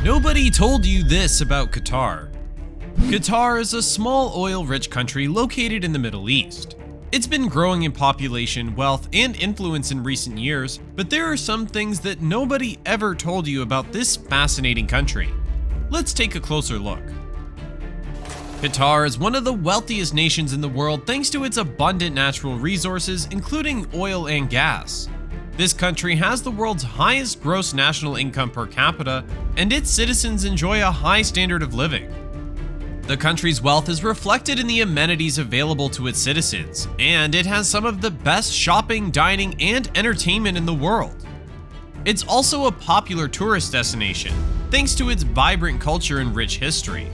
Nobody told you this about Qatar. Qatar is a small oil-rich country located in the Middle East. It's been growing in population, wealth, and influence in recent years, but there are some things that nobody ever told you about this fascinating country. Let's take a closer look. Qatar is one of the wealthiest nations in the world thanks to its abundant natural resources, including oil and gas. This country has the world's highest gross national income per capita, and its citizens enjoy a high standard of living. The country's wealth is reflected in the amenities available to its citizens, and it has some of the best shopping, dining, and entertainment in the world. It's also a popular tourist destination, thanks to its vibrant culture and rich history.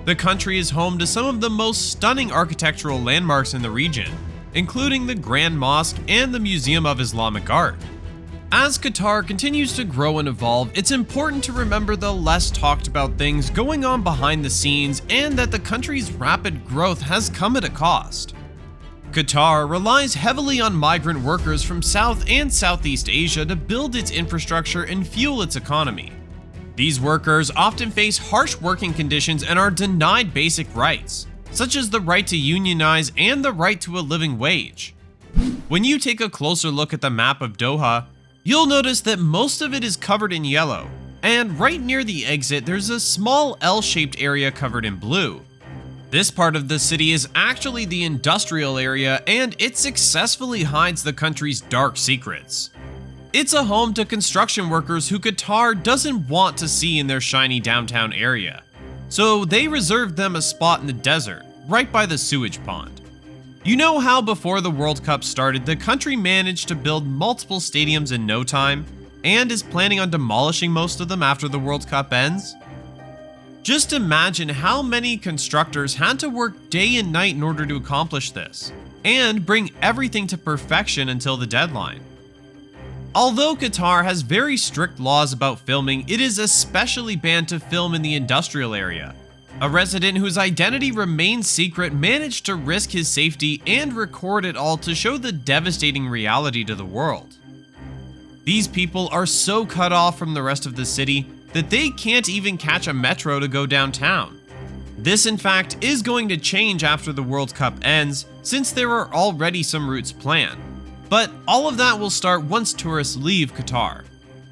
The country is home to some of the most stunning architectural landmarks in the region, including the Grand Mosque and the Museum of Islamic Art. As Qatar continues to grow and evolve, it's important to remember the less talked about things going on behind the scenes and that the country's rapid growth has come at a cost. Qatar relies heavily on migrant workers from South and Southeast Asia to build its infrastructure and fuel its economy. These workers often face harsh working conditions and are denied basic rights, such as the right to unionize and the right to a living wage. When you take a closer look at the map of Doha, you'll notice that most of it is covered in yellow, and right near the exit there's a small L-shaped area covered in blue. This part of the city is actually the industrial area, and it successfully hides the country's dark secrets. It's a home to construction workers who Qatar doesn't want to see in their shiny downtown area, so they reserved them a spot in the desert, right by the sewage pond. You know how before the World Cup started, the country managed to build multiple stadiums in no time, and is planning on demolishing most of them after the World Cup ends? Just imagine how many constructors had to work day and night in order to accomplish this, and bring everything to perfection until the deadline. Although Qatar has very strict laws about filming, it is especially banned to film in the industrial area. A resident whose identity remains secret managed to risk his safety and record it all to show the devastating reality to the world. These people are so cut off from the rest of the city that they can't even catch a metro to go downtown. This, in fact, is going to change after the World Cup ends, since there are already some routes planned. But all of that will start once tourists leave Qatar.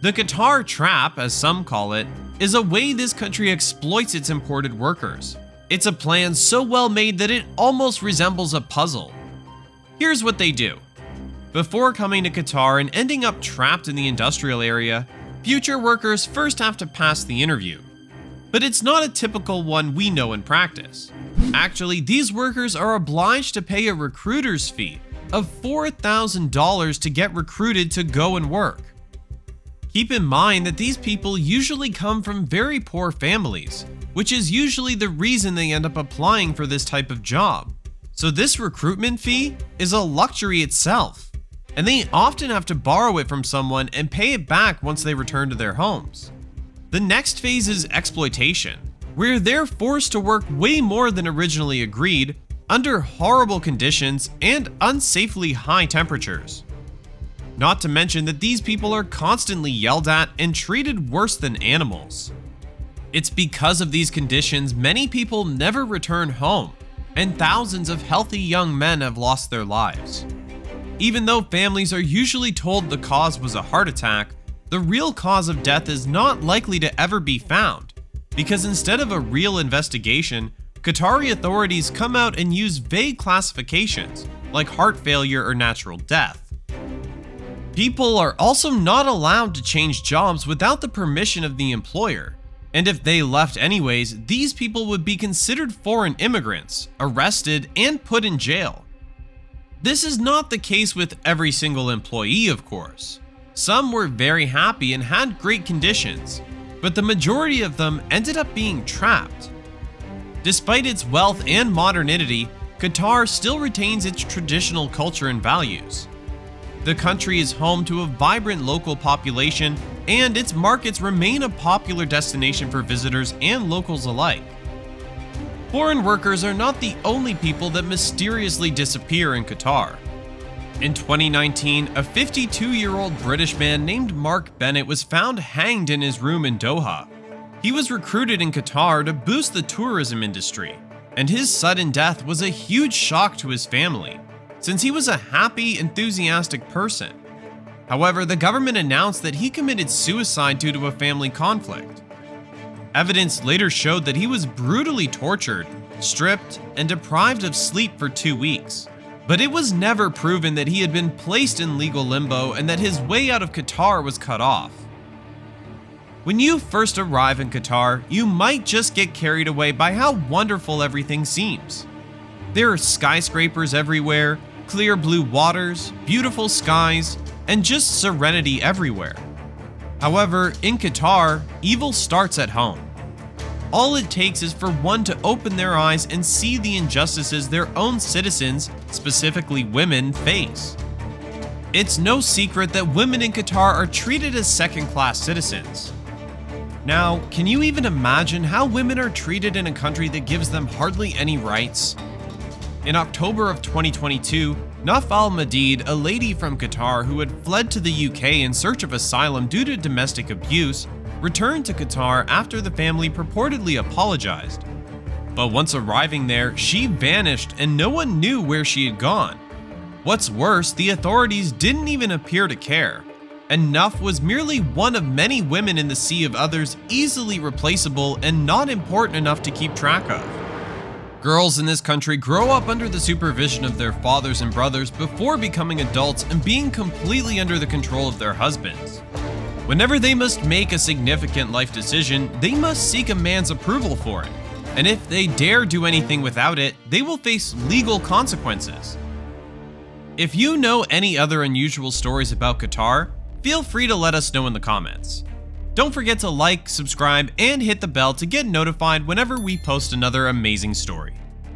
The Qatar Trap, as some call it, is a way this country exploits its imported workers. It's a plan so well made that it almost resembles a puzzle. Here's what they do. Before coming to Qatar and ending up trapped in the industrial area, future workers first have to pass the interview. But it's not a typical one we know in practice. Actually, these workers are obliged to pay a recruiter's fee of $4,000 to get recruited to go and work. Keep in mind that these people usually come from very poor families, which is usually the reason they end up applying for this type of job. So this recruitment fee is a luxury itself, and they often have to borrow it from someone and pay it back once they return to their homes. The next phase is exploitation, where they're forced to work way more than originally agreed, under horrible conditions and unsafely high temperatures. Not to mention that these people are constantly yelled at and treated worse than animals. It's because of these conditions many people never return home, and thousands of healthy young men have lost their lives. Even though families are usually told the cause was a heart attack, the real cause of death is not likely to ever be found, because instead of a real investigation, Qatari authorities come out and use vague classifications, like heart failure or natural death. People are also not allowed to change jobs without the permission of the employer, and if they left anyways, these people would be considered foreign immigrants, arrested, and put in jail. This is not the case with every single employee, of course. Some were very happy and had great conditions, but the majority of them ended up being trapped. Despite its wealth and modernity, Qatar still retains its traditional culture and values. The country is home to a vibrant local population, and its markets remain a popular destination for visitors and locals alike. Foreign workers are not the only people that mysteriously disappear in Qatar. In 2019, a 52-year-old British man named Mark Bennett was found hanged in his room in Doha. He was recruited in Qatar to boost the tourism industry, and his sudden death was a huge shock to his family, since he was a happy, enthusiastic person. However, the government announced that he committed suicide due to a family conflict. Evidence later showed that he was brutally tortured, stripped, and deprived of sleep for 2 weeks. But it was never proven that he had been placed in legal limbo and that his way out of Qatar was cut off. When you first arrive in Qatar, you might just get carried away by how wonderful everything seems. There are skyscrapers everywhere, clear blue waters, beautiful skies, and just serenity everywhere. However, in Qatar, evil starts at home. All it takes is for one to open their eyes and see the injustices their own citizens, specifically women, face. It's no secret that women in Qatar are treated as second-class citizens. Now, can you even imagine how women are treated in a country that gives them hardly any rights? In October of 2022, Naf al-Madid, a lady from Qatar who had fled to the UK in search of asylum due to domestic abuse, returned to Qatar after the family purportedly apologized. But once arriving there, she vanished and no one knew where she had gone. What's worse, the authorities didn't even appear to care, and Naf was merely one of many women in the sea of others easily replaceable and not important enough to keep track of. Girls in this country grow up under the supervision of their fathers and brothers before becoming adults and being completely under the control of their husbands. Whenever they must make a significant life decision, they must seek a man's approval for it, and if they dare do anything without it, they will face legal consequences. If you know any other unusual stories about Qatar, feel free to let us know in the comments. Don't forget to like, subscribe, and hit the bell to get notified whenever we post another amazing story.